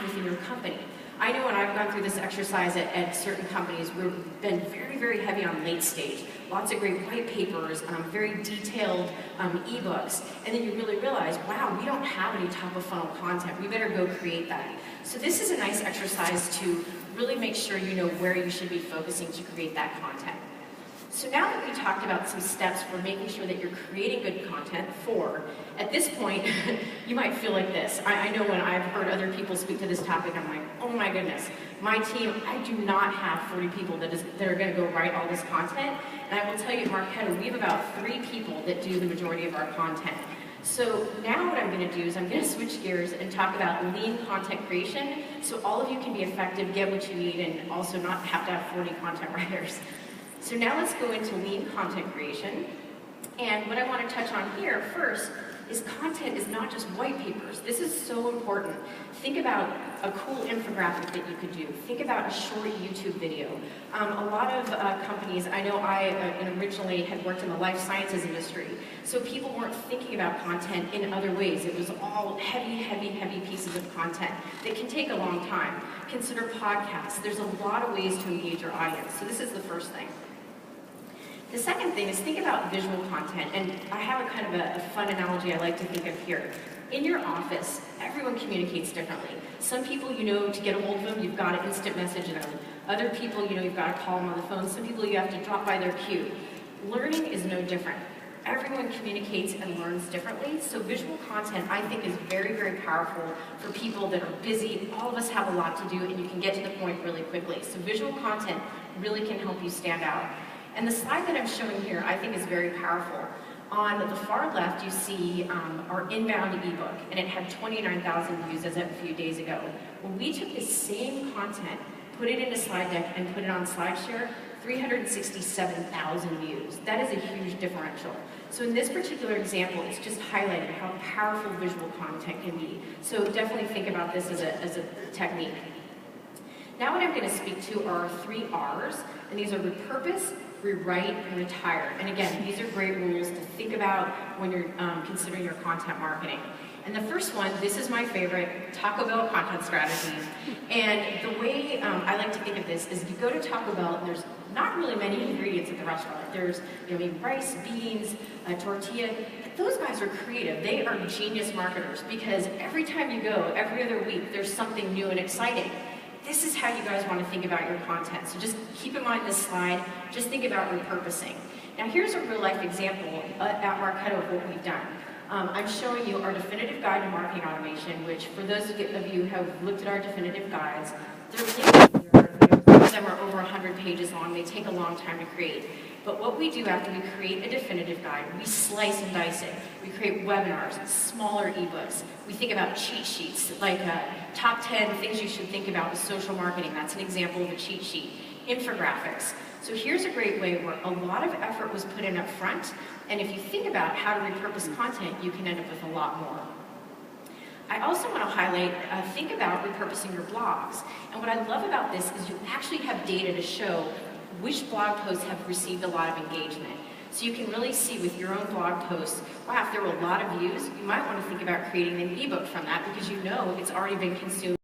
within your company. I know when I've gone through this exercise at certain companies, we've been very, very heavy on late stage. Lots of great white papers, very detailed ebooks, and then you really realize, wow, we don't have any top of funnel content. We better go create that. So this is a nice exercise to really make sure you know where you should be focusing to create that content. So now that we talked about some steps for making sure that you're creating good content at this point, you might feel like this. I know when I've heard other people speak to this topic, I'm like, oh my goodness, my team, I do not have 40 people that are gonna go write all this content. And I will tell you at Marketo, we have about 3 people that do the majority of our content. So now what I'm going to do is I'm going to switch gears and talk about lean content creation so all of you can be effective, get what you need, and also not have to have 40 content writers. So now let's go into lean content creation. And what I want to touch on here first is content is not just white papers. This is so important. Think about a cool infographic that you could do. Think about a short YouTube video. A lot of companies, I know I originally had worked in the life sciences industry, so people weren't thinking about content in other ways. It was all heavy, heavy, heavy pieces of content that can take a long time. Consider podcasts. There's a lot of ways to engage your audience. So this is the first thing. The second thing is think about visual content, and I have a kind of a fun analogy I like to think of here. In your office, everyone communicates differently. Some people, to get a hold of them, you've got to instant message them. Other people, you've got to call them on the phone. Some people, you have to drop by their queue. Learning is no different. Everyone communicates and learns differently, so visual content, I think, is very, very powerful for people that are busy. All of us have a lot to do, and you can get to the point really quickly. So visual content really can help you stand out. And the slide that I'm showing here, I think, is very powerful. On the far left, you see our inbound ebook, and it had 29,000 views as of a few days ago. When we took this same content, put it in a slide deck, and put it on SlideShare, 367,000 views. That is a huge differential. So in this particular example, it's just highlighted how powerful visual content can be. So definitely think about this as a technique. Now what I'm going to speak to are 3 R's, and these are repurpose, rewrite, and retire. And again, these are great rules to think about when you're considering your content marketing. And the first one, this is my favorite, Taco Bell content strategies. And the way I like to think of this is if you go to Taco Bell, and there's not really many ingredients at the restaurant. There's maybe rice, beans, a tortilla. But those guys are creative. They are genius marketers because every time you go, every other week, there's something new and exciting. This is how you guys want to think about your content. So just keep in mind this slide. Just think about repurposing. Now here's a real life example at Marketo of what we've done. I'm showing you our definitive guide to marketing automation, which for those of you who have looked at our definitive guides, some of them are over 100 pages long. They take a long time to create. But what we do after we create a definitive guide, we slice and dice it. We create webinars, smaller ebooks. We think about cheat sheets, like top 10 things you should think about with social marketing. That's an example of a cheat sheet. Infographics. So here's a great way where a lot of effort was put in up front, and if you think about how to repurpose content, you can end up with a lot more. I also want to highlight, think about repurposing your blogs. And what I love about this is you actually have data to show which blog posts have received a lot of engagement. So you can really see with your own blog posts, wow, if there were a lot of views, you might want to think about creating an ebook from that because you know it's already been consumed.